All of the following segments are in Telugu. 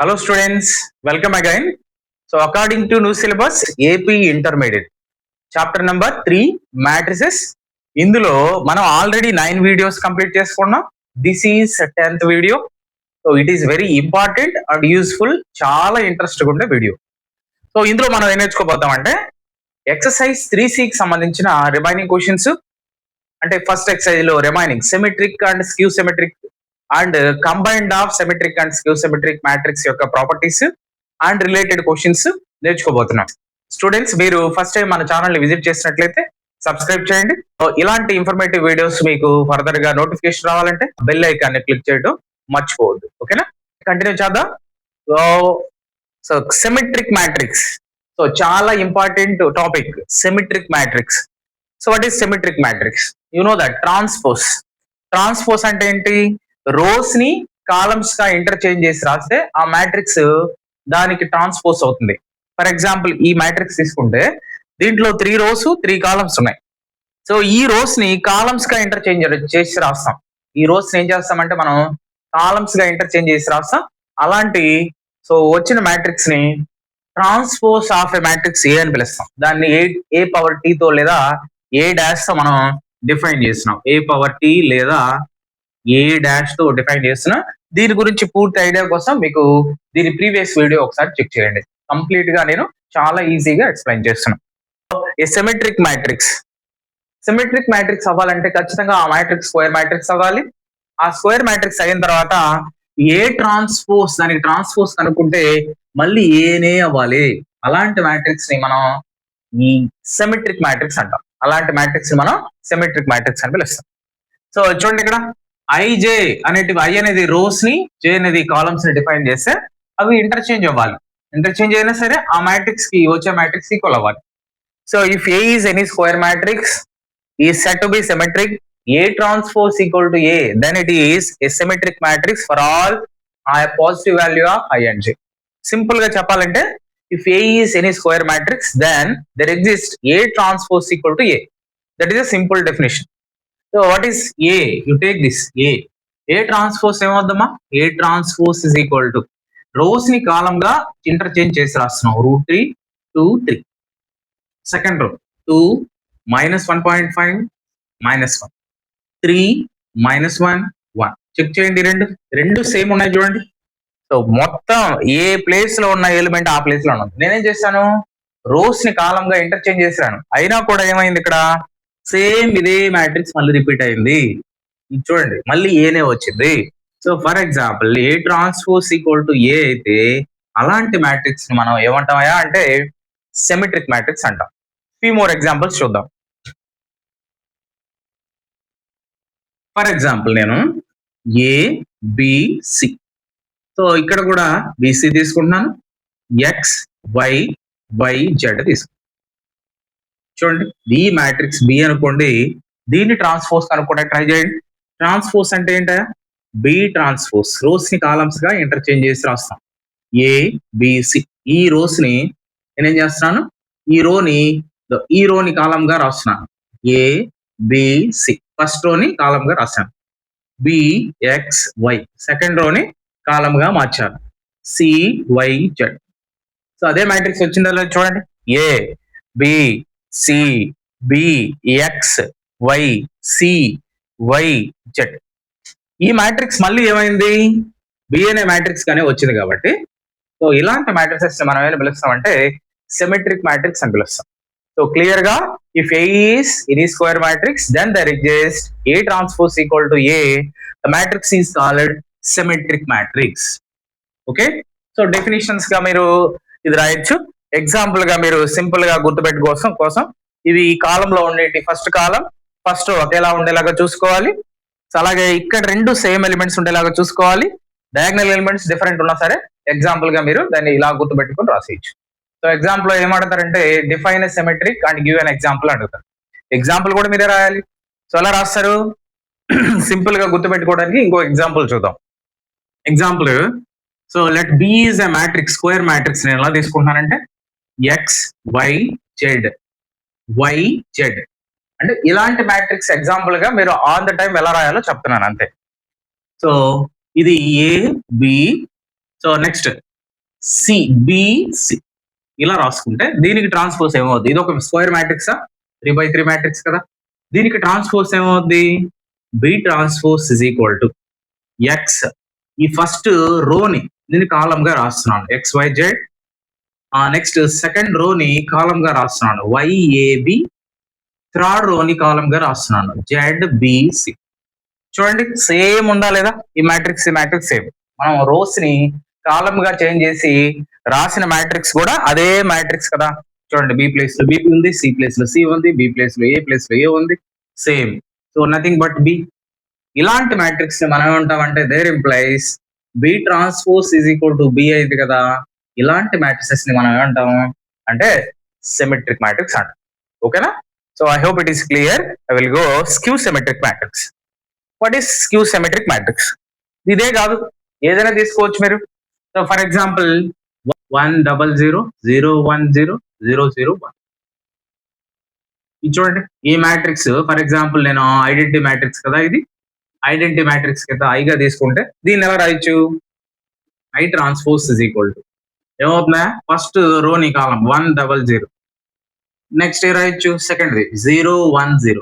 Hello students, welcome again. So according to new syllabus, AP Intermediate, chapter number 3, matrices. ఇందులో మనం ఆల్రెడీ 9 వీడియోస్ కంప్లీట్ చేసుకున్నాం. This is 10th video. So it is very important and useful, చాలా ఇంట్రెస్ట్గా ఉండే వీడియో. సో ఇందులో మనం ఏం నేర్చుకోబోతామంటే ఎక్సర్సైజ్ 3Cకి సంబంధించిన రిమైనింగ్ క్వశ్చన్స్. అంటే ఫస్ట్ ఎక్సర్సైజ్ లో remaining symmetric and skew symmetric and combined of symmetric and skew symmetric matrix యొక్క ప్రాపర్టీస్ అండ్ రిలేటెడ్ క్వశ్చన్స్ నేర్చుకోబోతున్నాం. స్టూడెంట్స్, మీరు ఫస్ట్ టైం మన ఛానల్ ని విజిట్ చేసినట్లయితే సబ్స్క్రైబ్ చేయండి. ఇలాంటి ఇన్ఫర్మేటివ్ వీడియోస్ మీకు ఫర్దర్ గా నోటిఫికేషన్ రావాలంటే బెల్ ఐకాన్ ని క్లిక్ చేయడం మర్చిపోవద్దు. ఓకేనా, కంటిన్యూ చేద్దాం. సో సిమెట్రిక్ మ్యాట్రిక్స్, సో చాలా important topic symmetric matrix. So what is symmetric matrix? You know that transpose అంటే ఏంటి? రోస్ ని కాలమ్స్ గా ఇంటర్చేంజ్ చేసి రాస్తే ఆ మ్యాట్రిక్స్ దానికి ట్రాన్స్పోజ్ అవుతుంది. ఫర్ ఎగ్జాంపుల్ ఈ మ్యాట్రిక్స్ తీసుకుంటే దీంట్లో 3 rows 3 columns ఉన్నాయి. సో ఈ రోస్ ని కాలమ్స్ గా ఇంటర్చేంజ్ చేసి రాస్తాం. ఈ రోస్ ని ఏం చేస్తామంటే మనం కాలమ్స్ గా ఇంటర్చేంజ్ చేసి రాస్తాం. అలాంటి సో వచ్చిన మ్యాట్రిక్స్ ని ట్రాన్స్పోజ్ ఆఫ్ ఎ మ్యాట్రిక్స్ ఏ అని పిలుస్తాం. దాన్ని ఏ పవర్ టీ తో లేదా ఏ డాష్ తో మనం డిఫైన్ చేస్తున్నాం. ఏ పవర్ టీ లేదా ఏ డాష్ తో డిఫైన్ చేస్తున్నా. దీని గురించి పూర్తి ఐడియా కోసం మీకు దీని ప్రీవియస్ వీడియో ఒకసారి చెక్ చేయండి. కంప్లీట్ గా నేను చాలా ఈజీగా ఎక్స్ప్లెయిన్ చేస్తున్నాను. ఏ సిమెట్రిక్ మ్యాట్రిక్స్ అవ్వాలంటే ఖచ్చితంగా ఆ మ్యాట్రిక్స్ స్క్వేర్ మ్యాట్రిక్స్ అవ్వాలి. ఆ స్క్వేర్ మ్యాట్రిక్స్ అయిన తర్వాత ఏ ట్రాన్స్పోజ్, దానికి ట్రాన్స్పోజ్ కనుక్కుంటే మళ్ళీ ఏనే అవ్వాలి. అలాంటి మ్యాట్రిక్స్ ని మనం ఈ సిమెట్రిక్ మ్యాట్రిక్స్ అంటాం. అలాంటి మ్యాట్రిక్స్ ని మనం సిమెట్రిక్ మ్యాట్రిక్స్ అని పిలుస్తాం. సో చూడండి, ఇక్కడ ఐజే అనేటివి, ఐ అనేది రోస్ ని, జే అనేది కాలమ్స్ ని డిఫైన్ చేస్తే అవి ఇంటర్చేంజ్ అవ్వాలి. ఇంటర్చేంజ్ అయినా సరే ఆ మ్యాట్రిక్స్ కి వచ్చే మ్యాట్రిక్స్ ఈక్వల్ అవ్వాలి. So if A is any square matrix is set to be symmetric, A transpose equal to A, then it is a symmetric matrix for all positive value of I and J. Simple గా చెప్పాలంటే if A is any square matrix then there exist A transpose equal to A. That is a simple definition. So what is A? You take this A transpose ఏమవుద్దమ్మా? A transpose is equal to rows ని కాలం గా ఇంటర్చేంజ్ చేసి రాస్తున్నాం. √3 2 3. Second row 2 -1.5 -1 3 -1 1. చెక్ చేయండి, రెండు సేమ్ ఉన్నాయి చూడండి. సో మొత్తం ఏ ప్లేస్ లో ఉన్న ఎలిమెంట్ ఆ ప్లేస్ లో ఉన్నది. నేనేం చేశాను, రోస్ ని కాలం గా ఇంటర్చేంజ్ చేశాను. అయినా కూడా ఏమైంది, ఇక్కడ సేమ్ ఇదే మ్యాట్రిక్స్ మళ్ళీ రిపీట్ అయింది. చూడండి, మళ్ళీ ఏనే వచ్చింది. So for example A transpose equal to A అయితే అలాంటి మ్యాట్రిక్స్ ని మనం ఏమంటామయా అంటే సిమెట్రిక్ మ్యాట్రిక్స్ అంటాం. ఫ్యూ మోర్ ఎగ్జాంపుల్స్ చూద్దాం. ఫర్ ఎగ్జాంపుల్ నేను ABC, సో ఇక్కడ కూడా BC తీసుకుంటున్నాను, XYZ తీసుకుంటాను. చూడండి, ఈ మ్యాట్రిక్స్ బి అనుకోండి, దీన్ని ట్రాన్స్పోజ్ కనుక్కోవడానికి ట్రై చేయండి. ట్రాన్స్పోజ్ అంటే ఏంట? బి ట్రాన్స్పోజ్, రోస్ ని కాలమ్స్ గా ఇంటర్చేంజ్ చేసి రాస్తాం. ABC, ఈ రోస్ ని నేనేం చేస్తున్నాను, ఈ రోని కాలం గా రాస్తున్నాను. ABC, ఫస్ట్ రోని కాలం గా రాశాను. BXY, సెకండ్ రోని కాలం గా మార్చాను. CYZ. సో అదే మ్యాట్రిక్స్ వచ్చిందో చూడండి, ABCBXYCYZ. ఈ మ్యాట్రిక్స్ మళ్ళీ ఏమైంది, బి అనే మ్యాట్రిక్స్ గానే వచ్చింది కాబట్టి సో ఇలాంటి మ్యాట్రిక్సెస్ మనం ఏం పిలుస్తామంటే సిమెట్రిక్ మ్యాట్రిక్స్ అని పిలుస్తాం. సో క్లియర్ గా if A is any square matrix then there exist A transpose equal to A, the matrix is called symmetric matrix. Okay, so definitions గా మీరు ఇది రాయొచ్చు. ఎగ్జాంపుల్ గా మీరు సింపుల్ గా గుర్తుపెట్టు కోసం ఇవి ఈ కాలంలో ఉండేటి ఫస్ట్ కాలం, ఫస్ట్ ఒకేలా ఉండేలాగా చూసుకోవాలి. సో అలాగే ఇక్కడ రెండు సేమ్ ఎలిమెంట్స్ ఉండేలాగా చూసుకోవాలి. డయాగ్నల్ ఎలిమెంట్స్ డిఫరెంట్ ఉన్నా సరే ఎగ్జాంపుల్ గా మీరు దాన్ని ఇలా గుర్తుపెట్టుకుని రాసేయచ్చు. సో ఎగ్జాంపుల్ లో ఏమంటారంటే define a symmetric and give an example అడుగుతారు. ఎగ్జాంపుల్ కూడా మీరే రాయాలి. సో ఎలా రాస్తారు, సింపుల్ గా గుర్తుపెట్టుకోవడానికి ఇంకో ఎగ్జాంపుల్ చూద్దాం. Example, so let B is a matrix, square matrix నేను ఎలా తీసుకుంటున్నానంటే XYZ అంటే ఇలాంటి మ్యాట్రిక్స్ ఎగ్జాంపుల్ గా మీరు ఆన్ ద టైం ఎలా రాయాలో చెప్తున్నాను అంతే. సో ఇది AB, so next C BC ఇలా రాసుకుంటే దీనికి ట్రాన్స్పోజ్ ఏమవుద్ది? ఇది ఒక స్క్వేర్ మ్యాట్రిక్సా? 3x3 మ్యాట్రిక్స్ కదా. దీనికి ట్రాన్స్పోజ్ ఏమవుద్ది? B transpose is equal to X. ఈ ఫస్ట్ రోని దీన్ని కాలం గా రాస్తున్నాను XYZ. నెక్స్ట్ సెకండ్ రోని కాలం గా రాస్తున్నాను YAB. థర్డ్ రోని కాలం గా రాస్తున్నాను ZBC. చూడండి సేమ్ ఉందా లేదా? ఈ మ్యాట్రిక్స్ సేమ్. మనం రోస్ ని కాలం గా చేంజ్ చేసి రాసిన మ్యాట్రిక్స్ కూడా అదే మ్యాట్రిక్స్ కదా. చూడండి బి ప్లేస్ లో బి ఉంది, సి ప్లేస్ లో సి ఉంది, బి ప్లేస్ లో ఏ ఉంది, same. So nothing but B. ఇలాంటి మ్యాట్రిక్స్ ని మనం ఏమంటామంటే there implies B transpose is equal to B అయింది కదా. ఇలాంటి మ్యాట్రిసెస్ ని మనం ఏమంటాము అంటే సిమెట్రిక్ మ్యాట్రిక్స్ అంటాం. ఓకేనా? So I hope it is clear. I will go skew symmetric matrix. What is skew symmetric matrix? ఇదే కాదు, ఏదైనా తీసుకోవచ్చు మీరు. So for example 100 010 001. ఇది చూడండి ఈ మ్యాట్రిక్స్. ఫర్ ఎగ్జాంపుల్ నేను ఐడెంటిటీ మ్యాట్రిక్స్ కదా, ఇది ఐడెంటిటీ మ్యాట్రిక్స్ కింద ఐగా తీసుకుంటే దీన్ని ఎలా రాయొచ్చు? I transpose is equal to ఏమవుతుందా? ఫస్ట్ రోని కాలం 100. నెక్స్ట్ ఏ రాయొచ్చు? సెకండ్ది 010.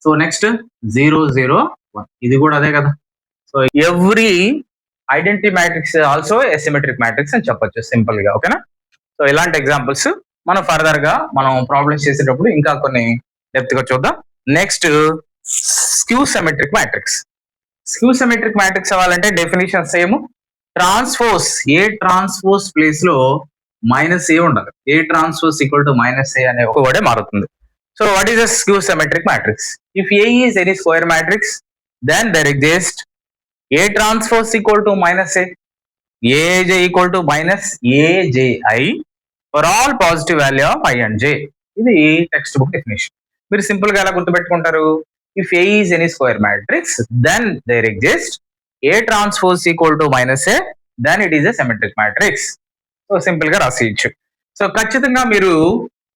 So next 001. ఇది కూడా అదే కదా. So every identity matrix also a symmetric matrix అని చెప్పొచ్చు సింపుల్ గా. ఓకేనా? సో ఇలాంటి ఎగ్జాంపుల్స్ మనం ఫర్దర్ గా మనం ప్రాబ్లమ్స్ చేసేటప్పుడు ఇంకా కొన్ని డెప్త్ గా చూద్దాం. Next skew symmetric matrix. Skew symmetric matrix అవ్వాలంటే definition same. Transpose A transpose place లో మైనస్ ఏ ఉండాలి. A transpose equal to minus A అనే ఒక వర్డే మారుతుంది. So what is the skew symmetric matrix? If A is any square matrix then there exist A transpose equal to minus A, AJ equal to minus AJI for all positive value of I and J. ఇది టెక్స్ట్ బుక్ డెఫినేషన్. మీరు సింపుల్ గా ఎలా గుర్తుపెట్టుకుంటారు? If A is any square matrix then there exist A transpose equal to minus A, then it is a symmetric matrix. So simple గా రాసేయచ్చు. సో ఖచ్చితంగా మీరు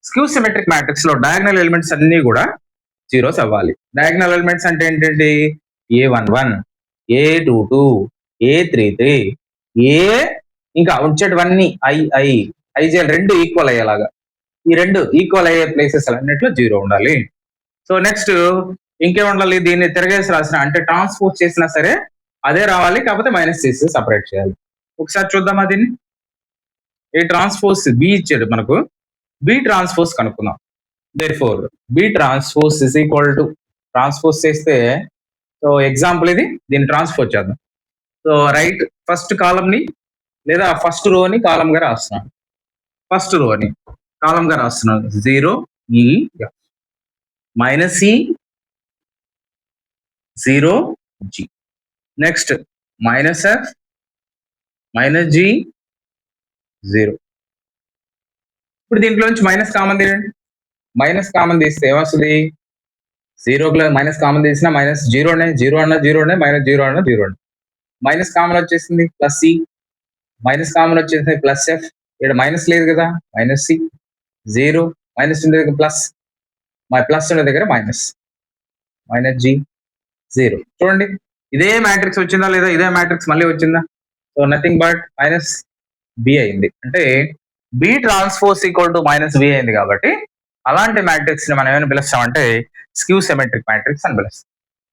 స్క్యూ సిమెట్రిక్ మ్యాట్రిక్స్ లో డయాగ్నల్ ఎలిమెంట్స్ అన్ని కూడా జీరోస్ అవ్వాలి. డయాగ్నల్ ఎలిమెంట్స్ అంటే ఏంటంటే A11, A22, A33, ఏ ఇంకా వచ్చేటివన్నీ ఐజేల్ రెండు ఈక్వల్ అయ్యేలాగా, ఈ రెండు ఈక్వల్ అయ్యే ప్లేసెస్ అన్నిట్లో జీరో ఉండాలి. సో నెక్స్ట్ ఇంకేం ఉండాలి? దీన్ని తిరగేసి రాసిన అంటే ట్రాన్స్పోజ్ చేసినా సరే అదే రావాలి, కాకపోతే మైనస్ చేసి సపరేట్ చేయాలి. ఒకసారి చూద్దామా దీన్ని. ఏ ట్రాన్స్పోజ్ బి ఇచ్చాడు మనకు, బి ట్రాన్స్పోజ్ కనుక్కుందాం. Therefore B transpose is equal to transpose చేస్తే, సో ఎగ్జాంపుల్ ఇది, దీన్ని ట్రాన్స్పోజ్ చేద్దాం. సో రైట్ ఫస్ట్ కాలం ని లేదా ఫస్ట్ రోని కాలం గా రాస్తున్నాను. ఫస్ట్ రోని కాలం గా రాస్తున్నాను 0E minus E 0G. Next minus F minus G 0. ఇప్పుడు దీంట్లో నుంచి మైనస్ కామన్ తీయండి. మైనస్ కామన్ తీస్తే ఏమొస్తుంది? 0 మైనస్ కామన్ తీసినా మైనస్ 0 ఉన్నాయి, 0 అన్న 0 ఉన్నాయి, మైనస్ 0 అన్న 0 ఉన్నాయి. మైనస్ కామన్ వచ్చేసింది ప్లస్ సి, మైనస్ కామన్ వచ్చేసింది ప్లస్ ఎఫ్. ఇక్కడ మైనస్ లేదు కదా, మైనస్ సి 0, మైనస్ ఉండే దగ్గర ప్లస్, ప్లస్ ఉండే దగ్గర మైనస్, మైనస్ జీ 0. చూడండి ఇదే మ్యాట్రిక్స్ వచ్చిందా లేదా? ఇదే మ్యాట్రిక్స్ మళ్ళీ వచ్చిందా? So nothing but minus B అయింది. అంటే B transpose equal to minus B అయింది. కాబట్టి అలాంటి మ్యాట్రిక్స్ ని మనం ఏమైనా పిలుస్తామంటే స్క్యూ సిమెట్రిక్ మ్యాట్రిక్స్ అని పిలుస్తాం.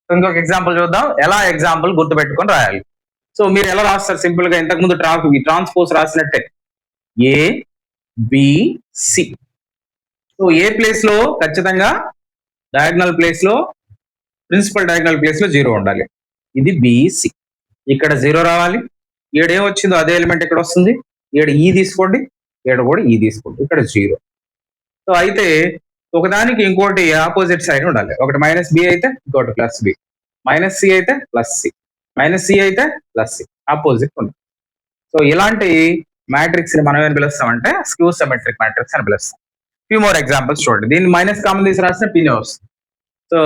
ఇంకొక ఎగ్జాంపుల్ చూద్దాం. ఎలా ఎగ్జాంపుల్ గుర్తుపెట్టుకొని రాయాలి. సో మీరు ఎలా రాస్తారు? సింపుల్ గా ఇంతకుముందు ట్రాన్స్పోజ్ రాసినట్టే A B C. So A place లో ఖచ్చితంగా డయాగ్నల్ ప్లేస్ లో, ప్రిన్సిపల్ డయాగ్నల్ ప్లేస్ లో 0 ఉండాలి. ఇది బిసి, ఇక్కడ 0 రావాలి. ఏడు ఏం వచ్చిందో అదే ఎలిమెంట్ ఇక్కడ వస్తుంది. ఏడు ఈ తీసుకోండి, ఏడు కూడా ఈ తీసుకోండి, ఇక్కడ 0. సో అయితే ఒకదానికి ఇంకోటి ఆపోజిట్ సైడ్ ఉండాలి. ఒకటి మైనస్ బి అయితే ఇంకోటి ప్లస్ బి, మైనస్ సి అయితే ప్లస్ సి, మైనస్ సి అయితే ప్లస్ సి, ఆపోజిట్ ఉండాలి. సో ఇలాంటి మ్యాట్రిక్స్ ని మనం ఏం పిలుస్తామంటే స్క్యూ సిమెట్రిక్ మ్యాట్రిక్స్ అని పిలుస్తాం. ఫ్యూ మోర్ ఎగ్జాంపుల్స్ చూడండి. దీన్ని మైనస్ కామన్ తీసి రాసిన పినే వస్తుంది. సో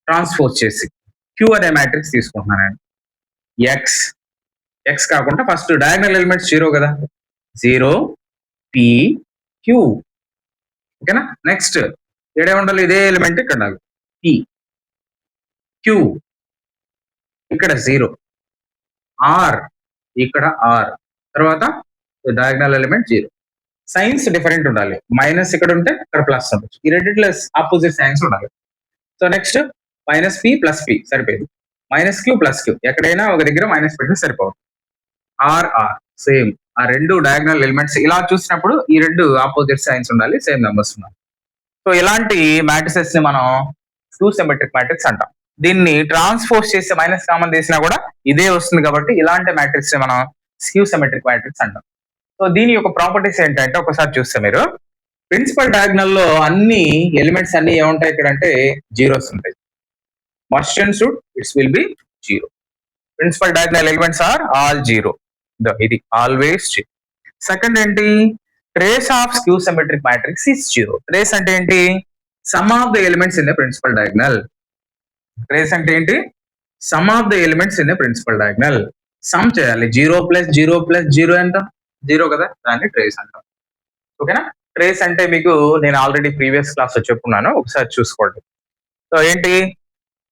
ట్రాన్స్పోజ్ చేసి క్యూ అనే మ్యాట్రిక్స్ తీసుకుంటున్నాను నేను. ఎక్స్ కాకుండా ఫస్ట్ డయాగ్నల్ ఎలిమెంట్స్ 0 కదా, 0 పి క్యూ. ఓకేనా? నెక్స్ట్ ఏడే ఉండాలి? ఇదే ఎలిమెంట్ ఇక్కడ నాకు పి క్యూ, ఇక్కడ 0 ఆర్, ఇక్కడ ఆర్, తర్వాత డయాగ్నల్ ఎలిమెంట్ 0. సైన్స్ డిఫరెంట్ ఉండాలి. మైనస్ ఇక్కడ ఉంటే ఇక్కడ ప్లస్ ఉండొచ్చు. ఈ రెండిట్లో ఆపోజిట్ సైన్స్ ఉండాలి. So next minus P plus P సరిపోయింది. మైనస్ క్యూ ప్లస్ క్యూ ఎక్కడైనా ఒక దగ్గర మైనస్ పెడితే సరిపోతుంది. R same. ఆ రెండు డయాగ్నల్ ఎలిమెంట్స్ ఇలా చూసినప్పుడు ఈ రెండు ఆపోజిట్ సైన్స్ ఉండాలి, సేమ్ నెంబర్స్ ఉండాలి. సో ఇలాంటి మ్యాట్రిసెస్ ని మనం స్క్యూ సిమెట్రిక్ మ్యాట్రిక్స్ అంటాం. దీన్ని ట్రాన్స్పోజ్ చేసి మైనస్ కామన్ తీసినా కూడా ఇదే వస్తుంది కాబట్టి ఇలాంటి మ్యాట్రిక్స్ ని మనం స్క్యూ సిమెట్రిక్ మ్యాట్రిక్స్ అంటాం. సో దీని యొక్క ప్రాపర్టీస్ ఏంటంటే ఒకసారి చూస్తే మీరు ప్రిన్సిపల్ డయాగ్నల్ లో అన్ని ఎలిమెంట్స్ అన్ని ఏముంటాయి ఇక్కడ అంటే జీరోస్ ఉంటాయి. Must and should it's will be zero. Principal diagonal elements are all zero. ఇది ఆల్వేస్ జీరో. సెకండ్ ఏంటి, trace of skew symmetric matrix is zero. Trace అంటే ఏంటి, sum of the elements in the principal diagonal. Trace అంటే ఏంటి, sum of the elements in the principal diagonal. Sum చేయాలి. 0 + 0 + 0 ఎంత, 0 కదా, దాన్ని ట్రేస్ అంటాం. ఓకేనా. ట్రేస్ అంటే మీకు నేను ఆల్రెడీ ప్రీవియస్ క్లాస్ లో చెప్పున్నాను, ఒకసారి చూసుకోండి. సో ఏంటి,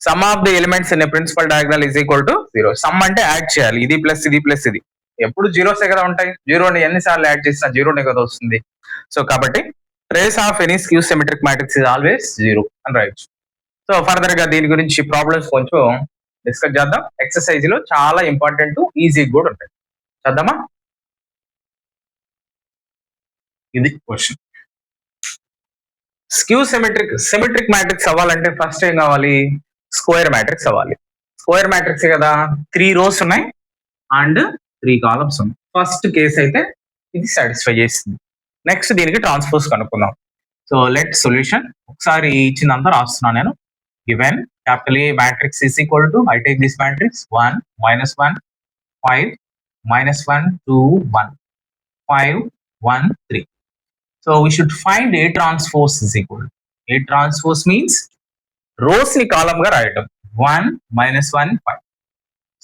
sum of the elements in principle diagonal is equal to 0. Some అంటే యాడ్ చేయాలి, ఇది ప్లస్ ఇది ప్లస్ ఇది. ఎప్పుడు జీరోసే కదా ఉంటాయి, జీరోని ఎన్నిసార్లు యాడ్ చేసినా జీరోనే కదా వస్తుంది. సో కాబట్టి trace of any skew symmetric matrix is always 0 అని రాయొచ్చు. సో ఫర్దర్ గా దీని గురించి ప్రాబ్లమ్స్ కొంచెం డిస్కస్ చేద్దాం. ఎక్సర్సైజ్ లో చాలా ఇంపార్టెంట్, ఈజీ కూడా ఉంటాయి. చేద్దామా. ఇది క్వశ్చన్. స్క్యూ సిమెట్రిక్ మ్యాట్రిక్స్ అవ్వాలంటే ఫస్ట్ ఏం కావాలి, స్క్వేర్ మ్యాట్రిక్స్ అవ్వాలి. స్క్వేర్ మ్యాట్రిక్స్ కదా, 3 రోస్ ఉన్నాయి అండ్ 3 కాలమ్స్ ఉన్నాయి. ఫస్ట్ కేస్ అయితే ఇది సాటిస్ఫై చేస్తుంది. నెక్స్ట్ దీనికి ట్రాన్స్పోజ్ కనుక్కుందాం. So let solution. ఒకసారి ఇచ్చిందంతా రాస్తున్నాను నేను. Given capital A matrix is equal to, I take this matrix 1 -1 5 -1 2 1 5 1 3. So we should find A transpose is equal to, A transpose means rows ni column ga రాయటం. 1 -1 5.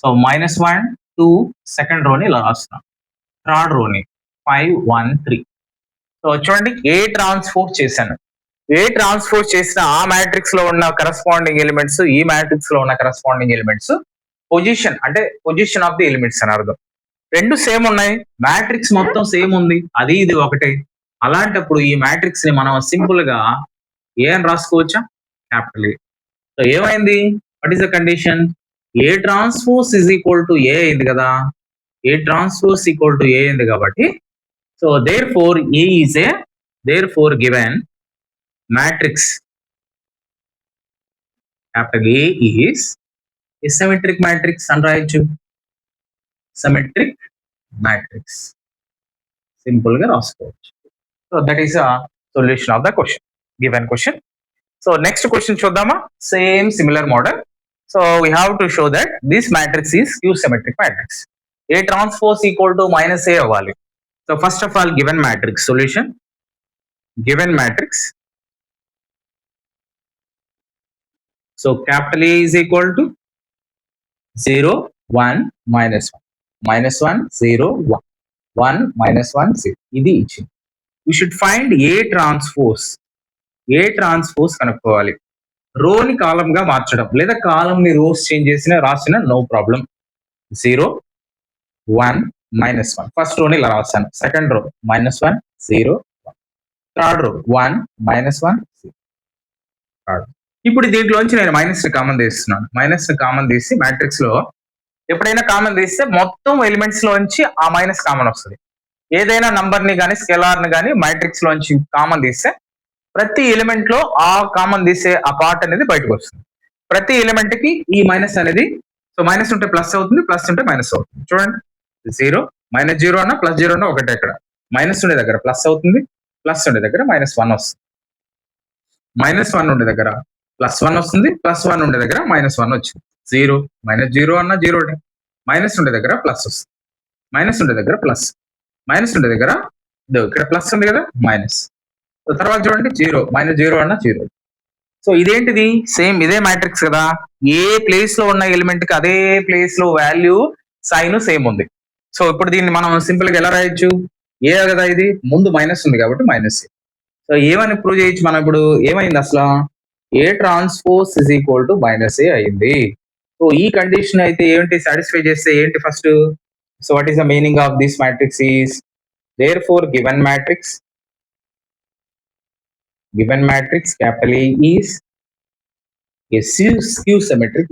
So -1 2 second row ni ఇలా రాస్తున్నాం, థర్డ్ రో ని 5 1 3. సో చూడండి, ఏ ట్రాన్స్పోజ్ చేశాను. ఏ ట్రాన్స్పోజ్ చేసిన ఆ మ్యాట్రిక్స్ లో ఉన్న కరస్పాండింగ్ ఎలిమెంట్స్, ఈ మ్యాట్రిక్స్ లో ఉన్న కరస్పాండింగ్ ఎలిమెంట్స్ పొజిషన్, అంటే పొజిషన్ ఆఫ్ ది ఎలిమెంట్స్ అని అర్థం. రెండు సేమ్ ఉన్నాయి, మ్యాట్రిక్స్ మొత్తం సేమ్ ఉంది, అది ఇది ఒకటే. అలాంటప్పుడు ఈ మ్యాట్రిక్స్ ని మనం సింపుల్ గా ఏ అని రాసుకోవచ్చా, క్యాపిటల్ ఏ. సో ఏమైంది, what is the condition, A transpose is equal to A అయింది కదా, A transpose equal to A అయింది కాబట్టి, so therefore A is A, therefore given matrix capital A is a symmetric matrix అని రాయొచ్చు. symmetric matrix సింపుల్ గా రాసుకోవచ్చు. So that is a solution of the question, given question. So next question చూద్దామా. Same similar model. So we have to show that this matrix is skew symmetric matrix. A transpose equal to -A అవ్వాలి. So first of all given matrix solution, given matrix. So capital A is equal to 0 1 -1 -1 0 1 1 -1 0. ఇది ఇచ్చింది. We should find A transpose. A transpose కనుక్కోవాలి. రో ని కాలం గా మార్చడం, లేదా కాలం ని రోస్ చేంజ్ చేసినా రాసినా నో ప్రాబ్లం. 0 1 -1. ఫస్ట్ రో ని ఇలా రాస్తాను, సెకండ్ రో -1 0 1, థర్డ్ రో 1 -1 0. ఇప్పుడు దీంట్లోంచి నేను మైనస్ ని కామన్ తీస్తున్నాను. మైనస్ ని కామన్ తీసి మ్యాట్రిక్స్ లో ఎప్పుడైనా కామన్ తీస్తే మొత్తం ఎలిమెంట్స్ లోంచి ఆ మైనస్ కామన్ వస్తుంది. ఏదైనా నంబర్ ని కానీ స్కేలార్ ని కానీ మ్యాట్రిక్స్ లోంచి కామన్ తీస్తే ప్రతి ఎలిమెంట్ లో ఆ కామన్ తీసే ఆ పార్ట్ అనేది బయటకు వస్తుంది. ప్రతి ఎలిమెంట్ కి ఈ మైనస్ అనేది, సో మైనస్ ఉంటే ప్లస్ అవుతుంది, ప్లస్ ఉంటే మైనస్ అవుతుంది. చూడండి, 0 -0 అన్న +0 అన్న ఒకటే. ఇక్కడ మైనస్ ఉండే దగ్గర ప్లస్ అవుతుంది, ప్లస్ ఉండే దగ్గర -1 వస్తుంది. -1 ఉండే దగ్గర +1 వస్తుంది, +1 ఉండే దగ్గర -1 వచ్చింది. 0 -0 అన్న 0, మైనస్ ఉండే దగ్గర ప్లస్ వస్తుంది, మైనస్ ఉండే దగ్గర ప్లస్, మైనస్ ఉండే దగ్గర ఇక్కడ ప్లస్ ఉంది కదా మైనస్. తర్వాత చూడండి 0 -0 అన్న 0. సో ఇదేంటిది, సేమ్ ఇదే మ్యాట్రిక్స్ కదా, ఏ ప్లేస్ లో ఉన్న ఎలిమెంట్ కి అదే ప్లేస్ లో వాల్యూ సైన్ సేమ్ ఉంది. సో ఇప్పుడు దీన్ని మనం సింపుల్ గా ఎలా రాయొచ్చు, ఏ కదా ఇది, ముందు మైనస్ ఉంది కాబట్టి మైనస్. సో ఏమని ప్రూవ్ చేయొచ్చు మనం ఇప్పుడు, ఏమైంది అసలు, ఏ transpose is equal to -A అయింది. సో ఈ కండిషన్ అయితే ఏంటి, సాటిస్ఫై చేస్తే ఏంటి first, so what is the meaning of this matrix is therefore given matrix capital A is a skew symmetric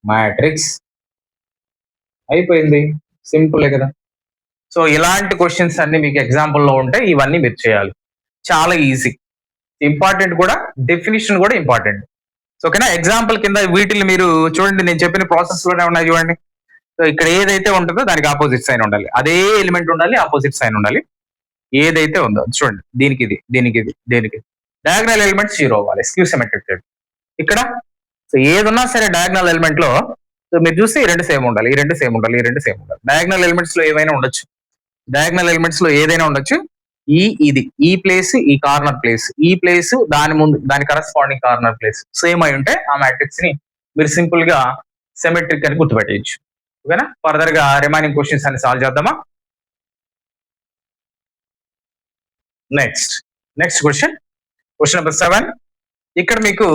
matrix అయిపోయింది, సింపుల్ కదా. సో ఇలాంటి క్వశ్చన్స్ అన్ని మీకు ఎగ్జాంపుల్లో ఉంటే ఇవన్నీ మీరు చేయాలి, చాలా ఈజీ. ఇంపార్టెంట్ కూడా, డెఫినేషన్ కూడా ఇంపార్టెంట్. సో ఓకేనా. ఎగ్జాంపుల్ కింద వీటిని మీరు చూడండి, నేను చెప్పిన ప్రాసెస్ లోనే ఉన్నాయి చూడండి. సో ఇక్కడ ఏదైతే ఉంటుందో దానికి ఆపోజిట్ సైన్ ఉండాలి, అదే ఎలిమెంట్ ఉండాలి, ఆపోజిట్ సైన్ ఉండాలి. ఏదైతే ఉందో చూడండి, దీనికి ఇది, దీనికి ఇది, దీనికి డయాగ్నల్ ఎలిమెంట్స్ 0 అవ్వాలి, స్క్యూ సిమెట్రిక్. ఇక్కడ సో ఏదున్నా సరే డయాగ్నల్ ఎలిమెంట్ లో సో మీరు చూస్తే ఈ రెండు సేమ్ ఉండాలి, ఈ రెండు సేమ్ ఉండాలి, ఈ రెండు సేమ్ ఉండాలి. డయాగ్నల్ ఎలిమెంట్స్ లో ఏవైనా ఉండొచ్చు, డయాగ్నల్ ఎలిమెంట్స్ లో ఏదైనా ఉండొచ్చు. ఇది ఈ ప్లేస్, ఈ కార్నర్ ప్లేస్, ఈ ప్లేస్ దాని ముందు దాని కరస్పాండింగ్ కార్నర్ ప్లేస్ సేమ్ అయి ఉంటే ఆ మ్యాట్రిక్స్ ని మీరు సింపుల్ గా సిమెట్రిక్ అని గుర్తుపెట్టేయచ్చు. ఓకేనా. ఫర్దర్ గా రిమైనింగ్ క్వశ్చన్స్ అన్ని సాల్వ్ చేద్దామా. Next question number 7. ఇక్కడ మీకు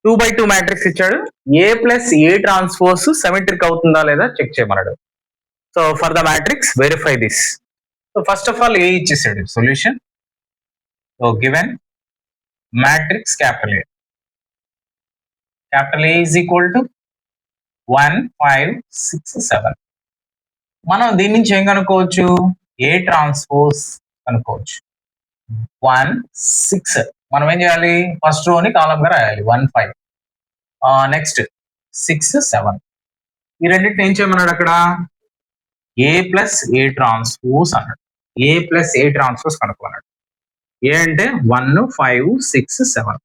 2x2 మ్యాట్రిక్స్ ఇచ్చాడు, A plus A transpose symmetric అవుతుందా లేదా చెక్ చేయమన్నాడు. So for the matrix verify this. So first of all A ఇచ్చేసాడు solution. So given matrix capital A is equal to 1 5 6 7. మనం దీని నుంచి ఏం కనుక్కోవచ్చు, ఏ ట్రాన్స్పోజ్ కనుక్కోవచ్చు. 1 6 మనం ఏం చేయాలి, ఫస్ట్ రోని కాలం గా రాయాలి, 1 5. నెక్స్ట్ 6 7. ఈ రెండింటిని ఏం చేయమన్నాడు అక్కడ, ఏ ప్లస్ ఏ ట్రాన్స్పోజ్ అన్నాడు. ఏ ప్లస్ ఏ ట్రాన్స్పోజ్ కనుక్కున్నాడు. ఏ అంటే 1 5 6 7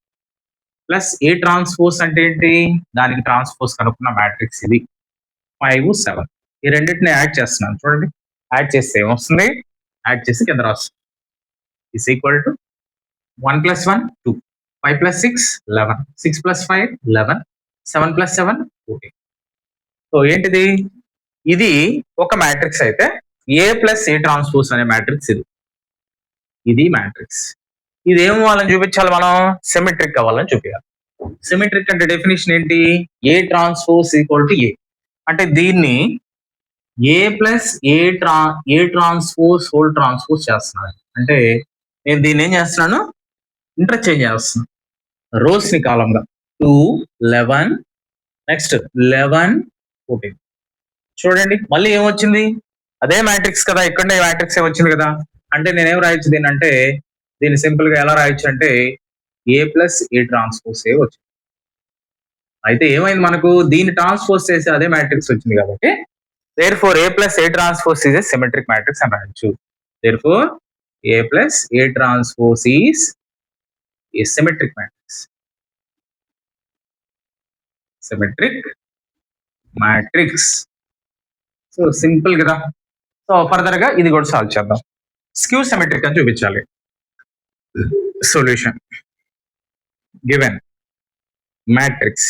ప్లస్ ఏ ట్రాన్స్పోజ్ అంటే ఏంటి, దానికి ట్రాన్స్పోజ్ కనుక్కున్న మ్యాట్రిక్స్ ఇది 5 7. ఈ రెండింటిని యాడ్ చేస్తున్నాను చూడండి. యాడ్ చేస్తే ఏమొస్తుంది, యాడ్ చేసి కింద రాస్తుంది. Is equal to 1 + 1 2, 5 + 6 11, 6 + 5 11, 7 + 7 14. సో ఏంటిది, ఇది ఒక మ్యాట్రిక్స్ అయితే ఏ ప్లస్ ఏ ట్రాన్స్పోజ్ అనే మ్యాట్రిక్స్ ఇది మ్యాట్రిక్స్. ఇది ఏం అవ్వాలని చూపించాలి మనం, సిమెట్రిక్ అవ్వాలని చూపించాలి. సిమెట్రిక్ అంటే డెఫినేషన్ ఏంటి, A transpose equal to A. అంటే దీన్ని A plus A transpose whole transpose చేస్తున్నాను. అంటే నేను దీన్ని ఏం చేస్తున్నాను, ఇంటర్చేంజ్ చేస్తున్నాను. రోస్ ని కాలం గా 2 11, నెక్స్ట్ 11 14. చూడండి మళ్ళీ ఏమొచ్చింది, అదే మ్యాట్రిక్స్ కదా, ఇక్కడనే మ్యాట్రిక్స్ వచ్చింది కదా. అంటే నేనేం రాయొచ్చు దీన్ని అంటే, దీన్ని సింపుల్ గా ఎలా రాయొచ్చు అంటే ఏ ప్లస్ ఏ ట్రాన్స్పోజ్ ఏ వచ్చింది. అయితే ఏమైంది, మనకు దీన్ని ట్రాన్స్పోజ్ చేసి అదే మ్యాట్రిక్స్ వచ్చింది కాబట్టి therefore A plus A transpose is a symmetric matrix అని రాయొచ్చు. therefore A plus A transpose is a symmetric matrix. Symmetric matrix. So simple కదా. సో ఫర్దర్ గా ఇది కూడా సాల్వ్ చేద్దాం. స్క్యూ సిమెట్రిక్ అని చూపించాలి. Solution given matrix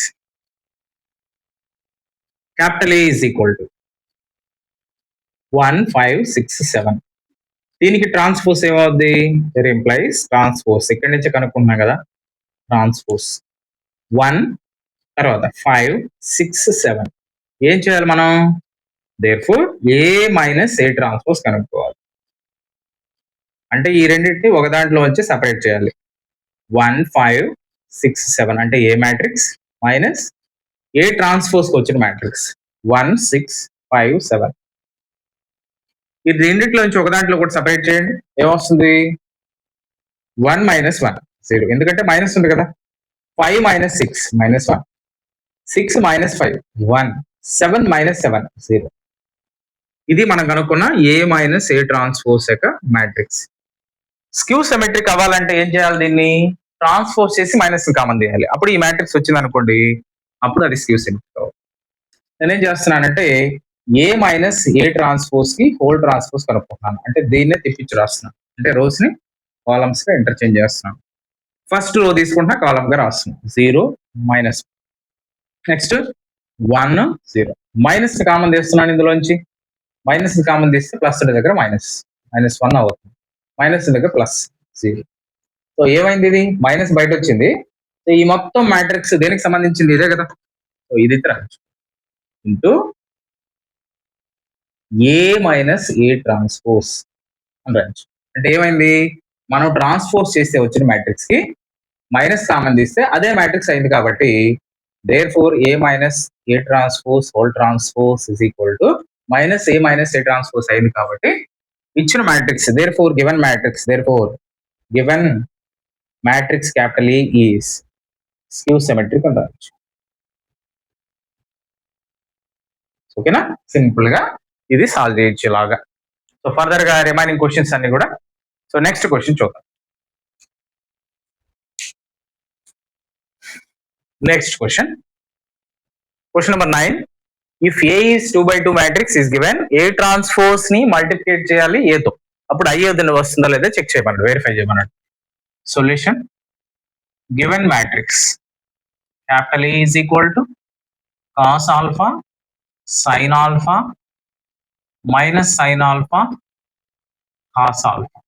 capital A is equal to 1 5 6 7. దీనికి ట్రాన్స్పోజ్ ఏమవుద్ది, దట్ ఇంప్లైస్ ట్రాన్స్పోజ్ ఇక్కడ నుంచి కనుక్కుంటున్నాం కదా, ట్రాన్స్పోజ్ 1 తర్వాత 5 6 7. ఏం చేయాలి మనం, therefore A minus A transpose కనుక్కోవాలి. అంటే ఈ రెండింటిని ఒక దాంట్లో వచ్చి సపరేట్ చేయాలి. 1 5 6 7 అంటే ఏ మ్యాట్రిక్స్ మైనస్ ఏ ట్రాన్స్పోజ్ కి వచ్చిన మ్యాట్రిక్స్ 1 6 5 7. ఈ రెండింటిలో నుంచి ఒక దాంట్లో కూడా సపరేట్ చేయండి, ఏమొస్తుంది 1 - 1 0, ఎందుకంటే మైనస్ ఉంది కదా. 5 - 6 -1, 6 - 5 1, 7 - 7 0. ఇది మనం కనుక్కున్న ఏ మైనస్ ఏ ట్రాన్స్పోజ్ యొక్క మ్యాట్రిక్స్. స్క్యూ సిమెట్రిక్ అవ్వాలంటే ఏం చేయాలి, దీన్ని ట్రాన్స్పోజ్ చేసి మైనస్ కామన్ తీయాలి. అప్పుడు ఈ మ్యాట్రిక్స్ వచ్చింది అనుకోండి, అప్పుడు అది స్క్యూ సిమెట్రిక్ అవ్వాలి. నేనేం చేస్తున్నానంటే ఏ మైనస్ ఏ ట్రాన్స్పోజ్ కి హోల్ ట్రాన్స్పోజ్ కనుక్కుంటున్నాను. అంటే దీన్నే తిప్పించి రాస్తున్నాను, అంటే రోస్ ని కాలమ్స్ గా ఇంటర్చేంజ్ చేస్తున్నాను. ఫస్ట్ రో తీసుకుంటున్నా, కాలమ్ గా రాస్తున్నాను 0 -1. నెక్స్ట్ 1 0, మైనస్ కామన్ తీస్తున్నాను. ఇందులోంచి మైనస్ కామన్ తీస్తే ప్లస్ దగ్గర -1 అవుతుంది, మైనస్ దగ్గర ప్లస్ 0. సో ఏమైంది, ఇది మైనస్ బయట వచ్చింది. సో ఈ మొత్తం మ్యాట్రిక్స్ దేనికి సంబంధించింది, ఇదే కదా. సో ఇది రాయొచ్చు into A minus A transpose అని రాయొచ్చు. అంటే ఏమైంది, మనం ట్రాన్స్పోజ్ చేస్తే వచ్చిన మ్యాట్రిక్స్ కి మైనస్ కామన్ తీస్తే అదే మ్యాట్రిక్స్ అయింది కాబట్టి therefore a minus a transpose whole transpose is equal to minus a minus a transpose అయింది కాబట్టి ఇచ్చిన matrix therefore given matrix capital A is skew symmetric అని రాయొచ్చు. ఓకేనా, సింపుల్ గా ఇది సాల్వ్ చేయొచ్చు ఇలాగా. సో ఫర్దర్ గా రిమైనింగ్ క్వశ్చన్స్ అన్ని కూడా. సో నెక్స్ట్ క్వశ్చన్ చూద్దాం. Next question number 9. If A is 2/2 matrix is given, A transpose ని మల్టిప్లికేట్ చేయాలి ఏతో, అప్పుడు ఐ వస్తుందా లేదా చెక్ చేయమన్నాడు, వెరిఫై చేయమన్నాడు. Solution, given matrix capital A is equal to cos alpha sign alpha minus sign alpha cos alpha.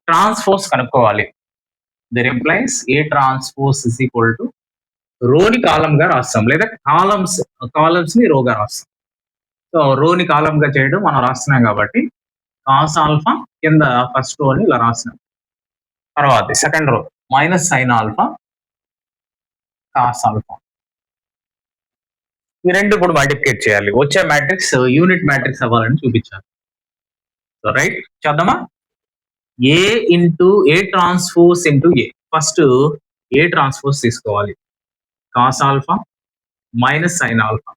Transpose కనుక్కోవాలి. There implies A transpose is equal to రోని కాలం గా రాస్తాం, లేదా కాలమ్స్ ని రోగా రాస్తాం. సో రోని కాలం గా చేయడం మనం రాస్తున్నాం కాబట్టి కాస్ ఆల్ఫా కింద ఫస్ట్ రో అని ఇలా రాస్తున్నాం. తర్వాత second row minus sign alpha cos alpha. ఈ రెండు కూడా మల్టిప్లికేట్ చేయాలి. వచ్చే మ్యాట్రిక్స్ యూనిట్ మ్యాట్రిక్స్ అవ్వాలని చూపించాలి. సో రైట్ చేద్దామా. A into A transpose into A. First A transpose తీసుకోవాలి. Cos alpha minus sign alpha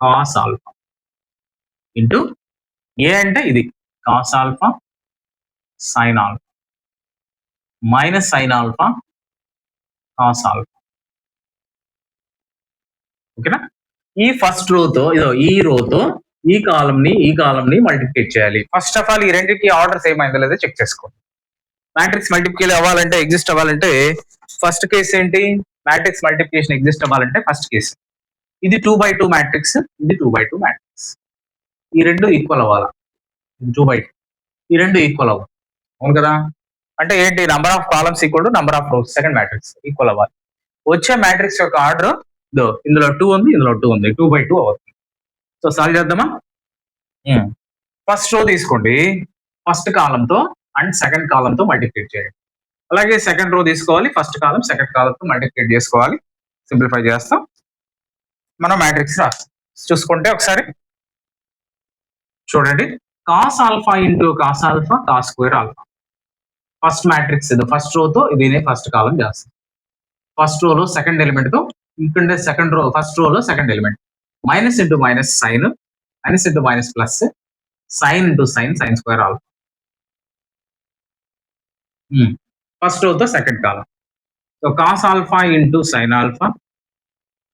cos alpha into A అంటే ఇది cos alpha sign alpha minus sign alpha cos alpha. ఓకేనా. ఈ ఫస్ట్ రోతో ఈ రోతో ఈ కాలం ని మల్టిప్లికేట్ చేయాలి. ఫస్ట్ ఆఫ్ ఆల్ ఈ రెండింటికి ఆర్డర్స్ ఏమైందో లేదో చెక్ చేసుకోండి. మ్యాట్రిక్స్ మల్టిప్లికేట్ అవ్వాలంటే, ఎగ్జిస్ట్ అవ్వాలంటే ఫస్ట్ కేసు ఏంటి, మ్యాట్రిక్స్ మల్టిప్లికేషన్ ఎగ్జిస్ట్ అవ్వాలంటే ఫస్ట్ కేసు ఇది 2/2 మ్యాట్రిక్స్, ఇది 2/2 మ్యాట్రిక్స్. ఈ రెండు ఈక్వల్ అవ్వాలా, ఇది 2/2, ఈ రెండు ఈక్వల్ అవ్వాలి. అవును కదా. అంటే ఏంటి, number of columns equal to number of rose, second matrix equal అవ్వాలి. వచ్చే మ్యాట్రిక్స్ యొక్క ఆర్డర్ ఇందులో 2 ఉంది, ఇందులో 2 ఉంది, 2/2 అవుతుంది. సో సాల్వ్ చేద్దామా. ఫస్ట్ రో తీసుకోండి, ఫస్ట్ కాలంతో అండ్ సెకండ్ కాలంతో మల్టిప్లికేట్ చేయండి. అలాగే సెకండ్ రో తీసుకోవాలి, ఫస్ట్ కాలం సెకండ్ కాలంతో మల్టిప్లికేట్ చేసుకోవాలి. సింప్లిఫై చేస్తాం, మనం మ్యాట్రిక్స్ రాస్తాం. చూసుకుంటే ఒకసారి చూడండి. Cos alpha into cos alpha cos square alpha. First matrix ఇది, ఫస్ట్ రోతో ఇది ఫస్ట్ కాలం చేస్తాం. ఫస్ట్ రోలో సెకండ్ ఎలిమెంట్ తో ఇక్కడ సెకండ్ రో, ఫస్ట్ రోలో second element minus into minus sine, minus into minus plus, sine into sine, sine square alpha. First రోతో second column. So cos alpha into sign alpha,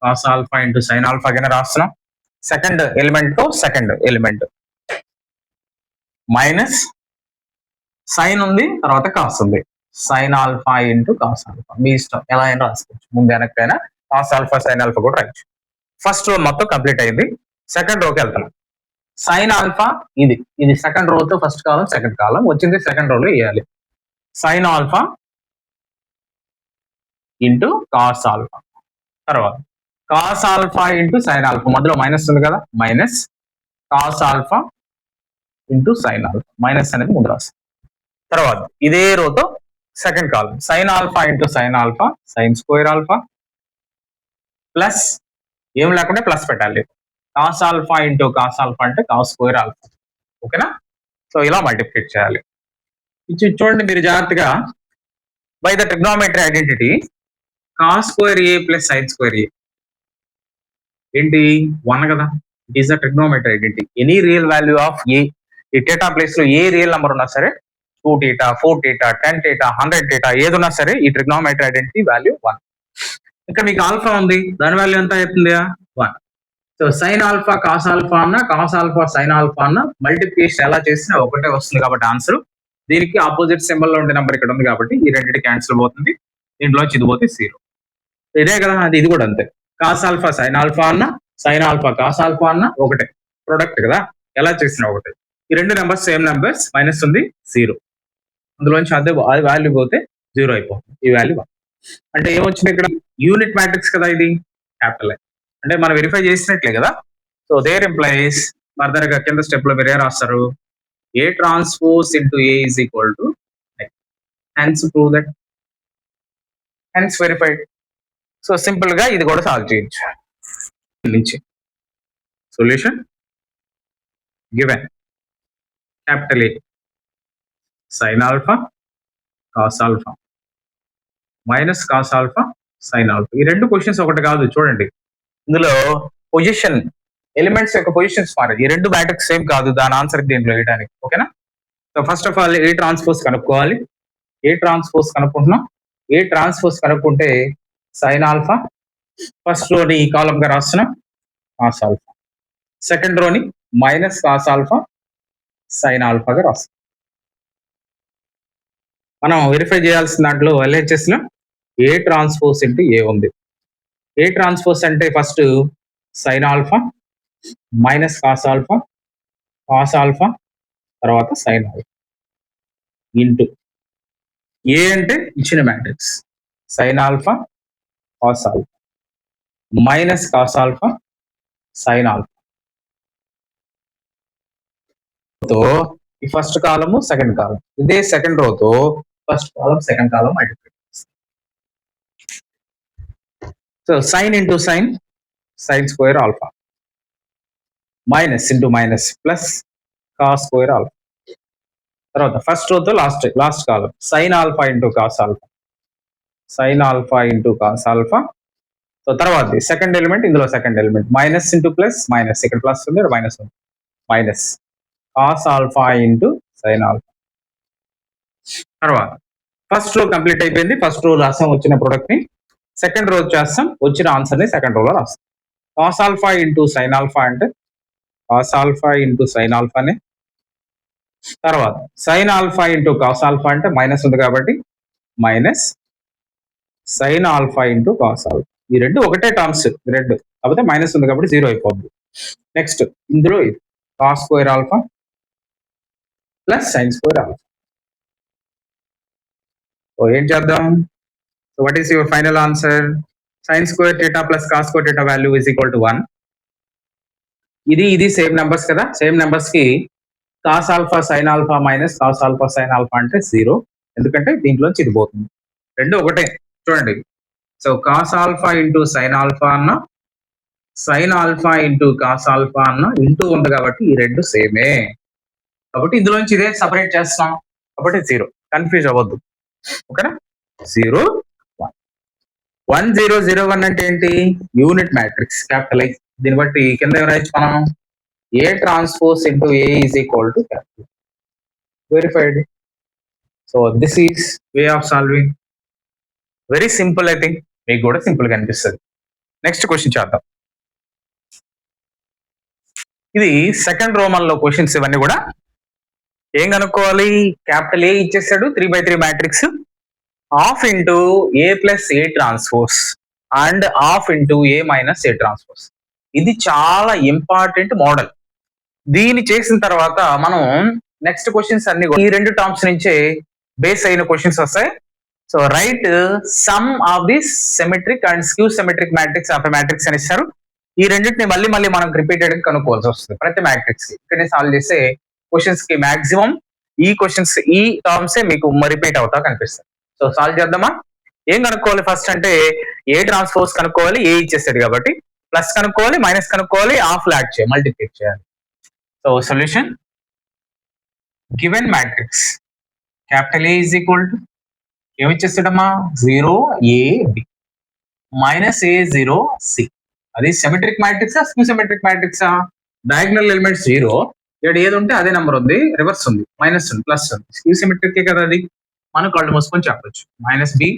cos alpha into sign alpha కింద రాస్తున్నాం. సెకండ్ ఎలిమెంట్ తో సెకండ్ ఎలిమెంట్ మైనస్ సైన్ ఉంది, తర్వాత కాస్ ఉంది, sine alpha into cos alpha. మీ ఇష్టం ఎలా అయినా రాసుకోవచ్చు, ముందు వెనకైనా కాస్ ఆల్ఫా సైన్ ఆల్ఫా కూడా రాయొచ్చు. ఫస్ట్ రో మొత్తం కంప్లీట్ అయింది. సెకండ్ రోకి వెళ్తున్నాం. సైన్ ఆల్ఫా ఇది సెకండ్ రోతో ఫస్ట్ కాలం సెకండ్ కాలం వచ్చింది, సెకండ్ రోలో వేయాలి. Sine alpha into cos alpha. తర్వాత cos alpha into sign alpha, మధ్యలో మైనస్ ఉంది కదా, minus cos alpha into sign alpha, minus అనేది ముందు రాస్తాం. తర్వాత ఇదే రోతో second column sine alpha into sign alpha, sine square alpha plus ఏం లేకుండా ప్లస్ పెట్టాలి. Cos alpha into cos alpha అంటే కాస్ స్క్వేర్ ఆల్ఫా. ఓకేనా. సో ఇలా మల్టిప్లికేట్ చేయాలి. చూడండి మీరు జాగ్రత్తగా. By the trigonometry identity cos square A plus sine square A ఏంటి 1 కదా. It is the trigonometry identity. Any real value of A, ఈ డేటా ప్లేస్ లో ఏ రియల్ నెంబర్ ఉన్నా సరే, 2θ 4θ 10θ 100θ ఏది ఉన్నా సరే, ఈ ట్రిగ్నోమెట్రీ ఐడెంటిటీ వాల్యూ 1. ఇక్కడ మీకు ఆల్ఫా ఉంది, దాని వాల్యూ ఎంత అవుతుంది 1. So sin alpha cos alpha అన్న, కాస్ ఆల్ఫా సైన్ ఆల్ఫా అన్న మల్టిప్లికేషన్ ఎలా చేసినా ఒకటే వస్తుంది కాబట్టి ఆన్సర్. దీనికి ఆపోజిట్ సింబల్ లో ఉండే నెంబర్ ఇక్కడ ఉంది కాబట్టి ఈ రెండింటి క్యాన్సిల్ పోతుంది, దీంట్లో ఇది పోతే 0. ఇదే కదా, ఇది కూడా అంతే. కాస్ ఆల్ఫా సైన్ ఆల్ఫా అన్న, సైన్ ఆల్ఫా కాస్ ఆల్ఫా అన్న ఒకటే ప్రొడక్ట్ కదా, ఎలా చేసినా ఒకటే. ఈ రెండు నెంబర్స్ సేమ్ నెంబర్స్, మైనస్ ఉంది 0, అందులోంచి అదే వాల్యూ పోతే 0 అయిపోతుంది, ఈ వాల్యూ 1. అంటే ఏమొచ్చింది ఇక్కడ యూనిట్ మ్యాట్రిక్స్ కదా ఇది క్యాపిటల్ ఐ అంటే మనం వెరిఫై చేసినట్లే కదా సో దేర్ ఎంప్లాయీస్ ఫర్దర్ గా కింద స్టెప్ లో మీరు ఏ రాస్తారు A transpose into A is equal to hence prove that hence verified so simple గా ఇది కూడా సాల్వ్ చేయొచ్చు నుంచి solution given capital A sin alpha cos alpha minus cos alpha sign alpha ఈ రెండు క్వశ్చన్స్ ఒకటి కాదు చూడండి ఇందులో పొజిషన్ ఎలిమెంట్స్ యొక్క పొజిషన్స్ మారాయి ఈ రెండు మ్యాట్రిక్స్ సేమ్ కాదు దాని ఆన్సర్ దీంట్లో వేయడానికి ఓకేనా so first of all A transpose కనుక్కోవాలి ఏ ట్రాన్స్పోజ్ కనుక్కుంటున్నాం ఏ ట్రాన్స్పోజ్ కనుక్కుంటే సైన్ ఆల్ఫా ఫస్ట్ రోని ఈ కాలం గా రాస్తున్నాం కాస్ ఆల్ఫా సెకండ్ రోని మైనస్ కాస్ ఆల్ఫా సైన్ ఆల్ఫాగా రాస్తాం మనం వెరిఫై చేయాల్సిన దాంట్లో ఎల్హెచ్ఎస్ లో ఏ ట్రాన్స్పోజ్ ఇంటూ ఏ ఉంది ఏ ట్రాన్స్పోజ్ అంటే first sine alpha minus cos alpha తర్వాత సైన్ ఆల్ఫా ఇంటూ ఏ అంటే ఇచ్చిన matrix sine alpha cos alpha minus cos alpha sign alpha తో ఈ ఫస్ట్ కాలము సెకండ్ కాలం ఇదే సెకండ్ రోతో first column second column multiply so sine into sine sine square alpha minus into minus plus cos square alpha తర్వాత ఫస్ట్ రోతో last column sine alpha into cos alpha sign alpha into cos alpha so తర్వాత సెకండ్ ఎలిమెంట్ ఇందులో second element minus into plus minus ఇక్కడ ప్లస్ ఉంది మైనస్ ఉంది minus cos alpha into sign alpha తర్వాత ఫస్ట్ రో కంప్లీట్ అయిపోయింది ఫస్ట్ రో రాసాం వచ్చిన ప్రొడక్ట్ ని సెకండ్ రో చేస్తాం వచ్చిన ఆన్సర్ ని సెకండ్ రోలో రాస్తాం cos alpha into sign alpha అంటే కాస్ ఆల్ఫా ఇంటూ సైన్ ఆల్ఫానే తర్వాత sign alpha into cos alpha అంటే మైనస్ ఉంది కాబట్టి minus sign alpha into cos alpha ఈ రెండు ఒకటే టర్మ్స్ రెండు కాకపోతే మైనస్ ఉంది కాబట్టి జీరో అయిపోద్ది నెక్స్ట్ ఇందులో cos square alpha plus sine square alpha so ఏం చేద్దాం so what is your final answer sine square theta plus cos square theta value is equal to 1 ఇది సేమ్ నెంబర్స్ కదా సేమ్ నెంబర్స్ కి cos alpha sign alpha minus cos alpha sign alpha అంటే 0 ఎందుకంటే దీంట్లోంచి ఇది పోతుంది రెండు ఒకటే చూడండి so cos alpha into sign alpha అన్న sine alpha into cos alpha అన్న ఇంటూ ఉంది కాబట్టి ఈ రెండు సేమే కాబట్టి ఇందులోంచి ఇదే సపరేట్ చేస్తాం కాబట్టి 0 కన్ఫ్యూజ్ అవ్వద్దు ఓకేనా 0 1 1 0 0 1 అంటే ఏంటి యూనిట్ మ్యాట్రిక్స్ క్యాపిటల్ ఐ దీన్ని బట్టి కింద రాయొచ్చు మనం ఏ transpose into A is equal to capital verified so this is way of solving very simple I think మీకు కూడా సింపుల్ గా అనిపిస్తుంది నెక్స్ట్ క్వశ్చన్ చేద్దాం ఇది సెకండ్ రోమన్ లో క్వశ్చన్స్ ఇవన్నీ కూడా ఏం కనుక్కోవాలి క్యాపిటల్ ఏ ఇచ్చేసాడు 3/3 matrix half into A plus A transpose and half into A minus A transpose ఇది చాలా ఇంపార్టెంట్ మోడల్ దీన్ని చేసిన తర్వాత మనం నెక్స్ట్ క్వశ్చన్స్ అన్ని ఈ రెండు టర్మ్స్ నుంచే బేస్ అయిన క్వశ్చన్స్ వస్తాయి so write some of the symmetric and skew symmetric matrix of matrix అని ఇస్తారు ఈ రెండింటిని మళ్ళీ మనం రిపీటెడ్ కనుక్కోవాల్సి వస్తుంది ప్రతి మ్యాట్రిక్స్ కి ఇక్కడ సాల్వ్ చేసే క్వశ్చన్స్ కి మాక్సిమం ఈ క్వశ్చన్స్ ఈ టర్మ్సే మీకు రిపీట్ అవుతా కనిపిస్తాయి సో సాల్వ్ చేద్దామా ఏం కనుక్కోవాలి ఫస్ట్ అంటే ఏ ట్రాన్స్పోజ్ కనుక్కోవాలి ఏ ఇచ్చేస్తాడు కాబట్టి ప్లస్ కనుక్కోవాలి మైనస్ కనుక్కోవాలి హాఫ్ యాడ్ చేయాలి మల్టిప్లై చేయాలి so solution given matrix capital A is equal to ఏమి ఇచ్చేస్తాడమ్మా 0 A B minus A 0 C అది సిమెట్రిక్ మ్యాట్రిక్సా స్క్యూ సిమెట్రిక్ మ్యాట్రిక్సా డయాగ్నల్ ఎలిమెంట్స్ 0 ఇక్కడ ఏది ఉంటే అదే నెంబర్ ఉంది రివర్స్ ఉంది మైనస్ ఉంది ప్లస్ ఉంది స్క్యూ సిమెట్రిక్ కదా అది మనం కళ్ళు మూసుకొని చెప్పొచ్చు minus B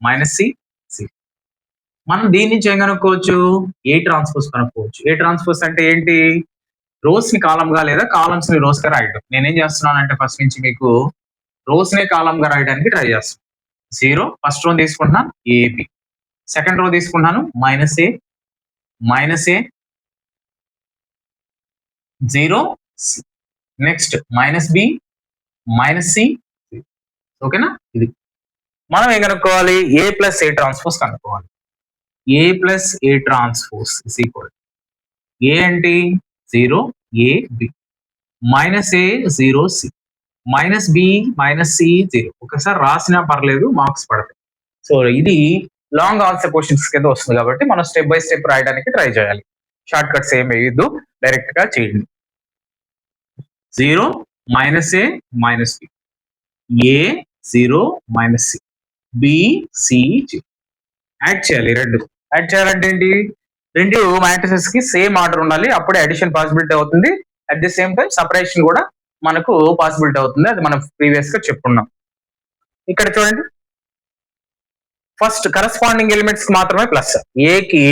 minus C C మనం దీని నుంచి ఏం కనుక్కోవచ్చు ఏ ట్రాన్స్పోజ్ కనుక్కోవచ్చు ఏ ట్రాన్స్పోజ్ అంటే ఏంటి రోస్ ని కాలం గా లేదా కాలమ్స్ ని రోస్ గా రాయడం నేనేం చేస్తున్నాను అంటే ఫస్ట్ నుంచి మీకు రోస్ నే కాలం గా రాయడానికి ట్రై చేస్తాను 0 ఫస్ట్ రో తీసుకుంటున్నాను ఏబి సెకండ్ రో తీసుకుంటున్నాను minus A 0 C next minus B minus C ఓకేనా ఇది మనం ఏం కనుక్కోవాలి? ఏ ప్లస్ ఏ ట్రాన్స్పోజ్ కనుక్కోవాలి. A plus A transpose is equal A అంటే 0 A B minus A 0 C minus B minus C 0. ఒకసారి రాసినా పర్లేదు, మార్క్స్ పడతాయి. సో ఇది లాంగ్ ఆన్సర్ క్వశ్చన్స్ కింద వస్తుంది కాబట్టి మనం స్టెప్ బై స్టెప్ రాయడానికి ట్రై చేయాలి. షార్ట్ కట్స్ ఏం వేయద్దు, డైరెక్ట్ గా చేయండి. 0 minus A minus B A 0 minus C B C add చేయాలి. రెండు యాడ్ చేయాలంటే ఏంటి? రెండు మ్యాట్రిసెస్ కి సేమ్ ఆర్డర్ ఉండాలి, అప్పుడే అడిషన్ పాసిబిలిటీ అవుతుంది. At the same time separation కూడా మనకు పాసిబిలిటీ అవుతుంది. అది మనం ప్రీవియస్ గా చెప్పుకున్నాం. ఇక్కడ చూడండి, ఫస్ట్ కరస్పాండింగ్ ఎలిమెంట్స్ కి మాత్రమే ప్లస్. ఏకి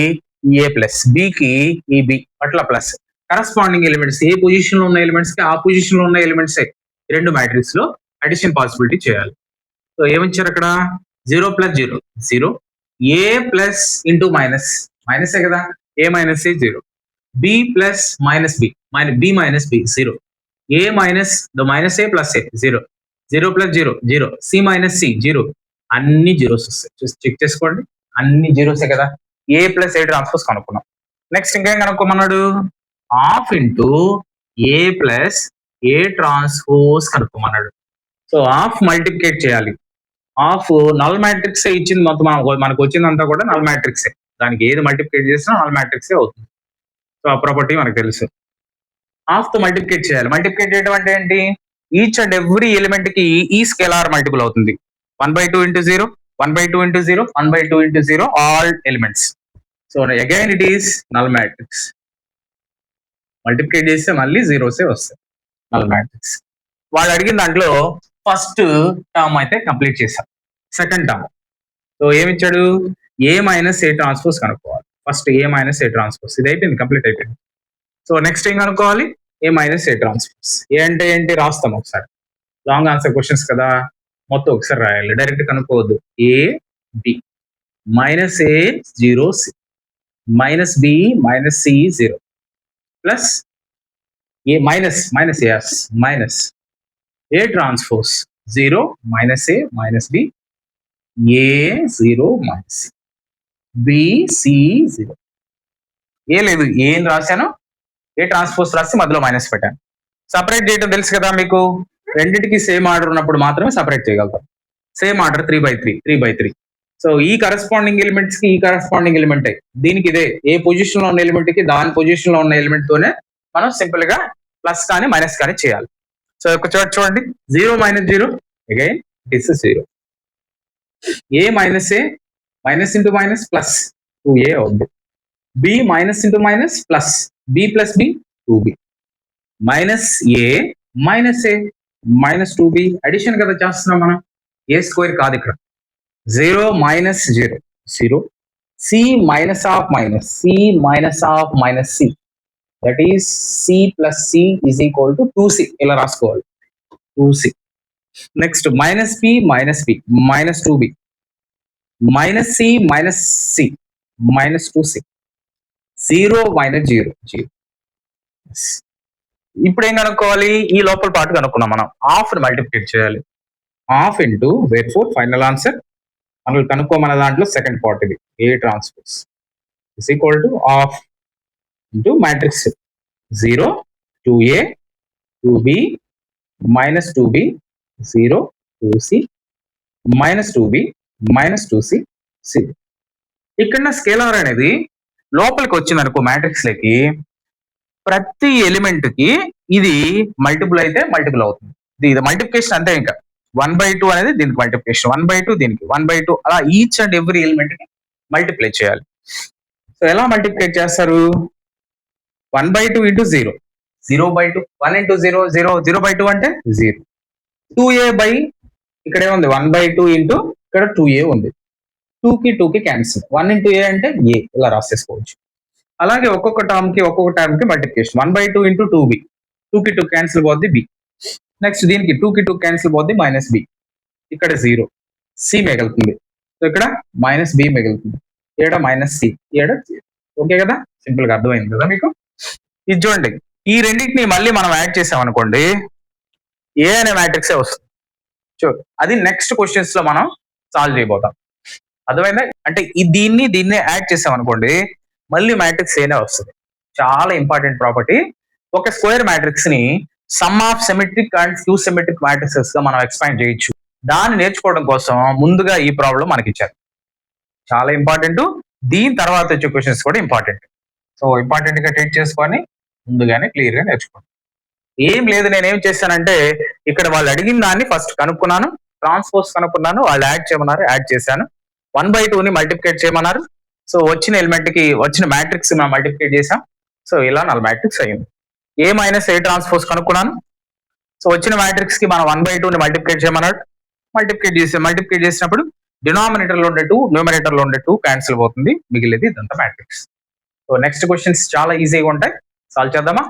ఏ ప్లస్, బికి ఈ బి, అట్లా ప్లస్. కరస్పాండింగ్ ఎలిమెంట్స్ ఏ పొజిషన్ లో ఉన్న ఎలిమెంట్స్ కి ఆ పొజిషన్ లో ఉన్న ఎలిమెంట్స్ రెండు మ్యాట్రిక్స్ లో అడిషన్ పాసిబిలిటీ చేయాలి. సో ఏమిచ్చారు అక్కడ? 0 plus 0 0 A plus into minus మైనసే కదా, A minus A 0 B plus minus B B minus B 0 A minus the minus A plus A 0 0 plus 0 0 C minus C 0. అన్ని జీరోస్ వస్తాయి, చూసి చెక్ చేసుకోండి. అన్ని జీరోసే కదా. ఏ ప్లస్ ఏ ట్రాన్స్పోజ్ కనుక్కున్నాం. నెక్స్ట్ ఇంకేం కనుక్కోమన్నాడు? Half into A plus A transpose కనుక్కోమన్నాడు. సో హాఫ్ మల్టిప్లికేట్ చేయాలి. హాఫ్ నల్ మ్యాట్రిక్స్ ఇచ్చింది మొత్తం, మనకు వచ్చిందంతా కూడా నల్ మ్యాట్రిక్సే. దానికి ఏది మల్టిప్లికేట్ చేసినా నల్ మ్యాట్రిక్సే అవుతుంది. సో ఆ ప్రాపర్టీ మనకు తెలుసు. హాఫ్ తో మల్టిప్లికేట్ చేయాలి. మల్టిప్లికేట్ చేయడం అంటే ఏంటి? ఈచ్ అండ్ ఎవ్రీ ఎలిమెంట్ కి ఈ స్కేలార్ మల్టిపుల్ అవుతుంది. 1/2 into 0 1/2 into 0 1/2 into 0 all elements. So again it is null matrix. Multiplicate చేస్తే మళ్ళీ జీరోసే వస్తాయి, నల్ మ్యాట్రిక్స్. వాళ్ళు అడిగిన దాంట్లో ఫస్ట్ టర్మ్ అయితే కంప్లీట్ చేశాం. సెకండ్ టర్మ్ సో ఏమిచ్చాడు? ఏ మైనస్ ఏ ట్రాన్స్పోజ్ కనుక్కోవాలి. First A minus A transpose ఇది అయిపోయింది, కంప్లీట్ అయిపోయింది. సో నెక్స్ట్ ఏం కనుక్కోవాలి? ఏ మైనస్ ఏ ట్రాన్స్పోజ్. ఏ అంటే ఏంటి రాస్తాం ఒకసారి, లాంగ్ ఆన్సర్ క్వశ్చన్స్ కదా, మొత్తం ఒకసారి రాయాలి, డైరెక్ట్ కనుక్కోవద్దు. A B minus A 0 C minus B minus C 0 plus A minus minus S minus A transpose 0 minus A minus B A 0 minus B C 0. A లేదు, ఏం రాశాను? ఏ ట్రాన్స్పోజ్ రాసి మధ్యలో మైనస్ పెట్టాను. సపరేట్ చేయడం తెలుసు కదా మీకు. రెండింటికి సేమ్ ఆర్డర్ ఉన్నప్పుడు మాత్రమే సపరేట్ చేయగలుగుతాం. Same order 3/3. సో ఈ కరస్పాండింగ్ ఎలిమెంట్స్ కి ఈ కరస్పాండింగ్ ఎలిమెంట్ దీనికి ఇదే, ఏ పొజిషన్ లో ఉన్న ఎలిమెంట్ కి దాని పొజిషన్ లో ఉన్న ఎలిమెంట్ తోనే మనం సింపుల్ గా ప్లస్ కానీ మైనస్ కానీ చేయాలి. సో ఒక చోట చూడండి, 0 minus 0 again this is 0. A minus A minus into minus plus 2a అవుతుంది. B minus into minus plus B plus B 2b minus A minus A minus 2b addition కదా చేస్తున్నాం మనం, ఏ స్క్వేర్ కాదు ఇక్కడ. 0 minus 0 0 C minus of minus C minus of minus C that is C plus C is equal to 2c. ఇలా రాసుకోవాలి 2c. Next minus B minus B minus 2b minus C minus C minus 2c 0 minus 0 0. ఇప్పుడు ఏం కనుక్కోవాలి? ఈ లోపల పాటు కనుక్కున్నాం మనం. హాఫ్ మల్టిప్లికేట్ చేయాలి. Half into where for final answer మనం కనుక్కోమన్న దాంట్లో సెకండ్ పార్ట్ ఇది, A transpose is equal to half into matrix 0 2a 2b minus 2b 0 2c minus 2b minus 2c 0. ఇక్కడ స్కేలార్ అనేది లోపలికి వచ్చింది అనుకో మ్యాట్రిక్స్ లకి, ప్రతి ఎలిమెంట్ కి ఇది మల్టిపుల్ అయితే మల్టిపుల్ అవుతుంది. ఇది మల్టిప్లికేషన్ అంతే. ఇంకా 1/2 అనేది దీనికి మల్టిప్లికేషన్, 1/2 దీనికి 1/2, అలా ఈచ్ అండ్ ఎవ్రీ ఎలిమెంట్ కి మల్టిప్లై చేయాలి. సో ఎలా మల్టిప్లై చేస్తారు? 1/2 ఇంటూ 0 0/2 1 ఇంటూ 0 0 0/2 అంటే 0 2a బై ఇక్కడ ఏముంది 1/2 ఇంటూ ఇక్కడ 2a ఉంది, 2కి 2కి క్యాన్సిల్, 1 ఇంటూ a అంటే a, ఇలా రాసేసుకోవచ్చు. అలాగే ఒక్కొక్క టర్మ్ కి మల్టిప్లికేషన్ 1/2 ఇంటూ 2b 2కి 2 క్యాన్సిల్ పోద్ది b. నెక్స్ట్ దీనికి 2కి 2 క్యాన్సిల్ పోద్ది మైనస్ b, ఇక్కడ 0 c మిగులుతుంది. సో ఇక్కడ మైనస్ b మిగులుతుంది, ఏడ మైనస్ c, ఏడ 0. ఓకే కదా, సింపుల్ గా అర్థమైంది కదా మీకు. ఇది చూడండి, ఈ రెండింటిని మళ్ళీ మనం యాడ్ చేసాం అనుకోండి, ఏ అనే మ్యాట్రిక్సే వస్తుంది. అది నెక్స్ట్ క్వశ్చన్స్ లో మనం సాల్వ్ చేయబోతాం. అర్థమైందా? అంటే దీన్ని యాడ్ చేసాం అనుకోండి, మళ్ళీ మ్యాట్రిక్స్ ఏనే వస్తుంది. చాలా ఇంపార్టెంట్ ప్రాపర్టీ. ఒక స్క్వేర్ మ్యాట్రిక్స్ ని some of symmetric and few symmetric matrixes గా మనం ఎక్స్పాండ్ చేయొచ్చు. దాన్ని నేర్చుకోవడం కోసం ముందుగా ఈ ప్రాబ్లం మనకి ఇచ్చారు. చాలా ఇంపార్టెంట్. దీని తర్వాత వచ్చే క్వశ్చన్స్ కూడా ఇంపార్టెంట్. సో ఇంపార్టెంట్ గా ట్రీట్ చేసుకొని ముందుగానే క్లియర్ గా నేర్చుకోండి. ఏం లేదు, నేనేం చేశానంటే ఇక్కడ వాళ్ళు అడిగిన దాన్ని ఫస్ట్ కనుక్కున్నాను, ట్రాన్స్పోజ్ కనుక్కున్నాను, వాళ్ళు యాడ్ చేయమన్నారు, యాడ్ చేశాను. 1/2 ని మల్టిప్లికేట్ చేయమన్నారు. సో వచ్చిన ఎలిమెంట్ కి వచ్చిన మ్యాట్రిక్స్ మనం మల్టిప్లికేట్ చేసాం. సో ఇలా 4 మ్యాట్రిక్స్ అయ్యింది. ఏ మైనస్ ఏ ట్రాన్స్పోజ్ కనుక్కున్నాను. సో వచ్చిన మ్యాట్రిక్స్ కి మనం 1/2 ని మల్టిప్లికేట్ చేయమన్నాడు. మల్టిప్లికేట్ చేసినప్పుడు డినామినేటర్ లో ఉండే 2, న్యూమరేటర్ లో ఉండే 2 క్యాన్సిల్ అవుతుంది. మిగిలింది ఇదంతా మ్యాట్రిక్స్. సో నెక్స్ట్ క్వశ్చన్స్ చాలా ఈజీగా ఉంటాయి. సాల్వ్ చేద్దామా?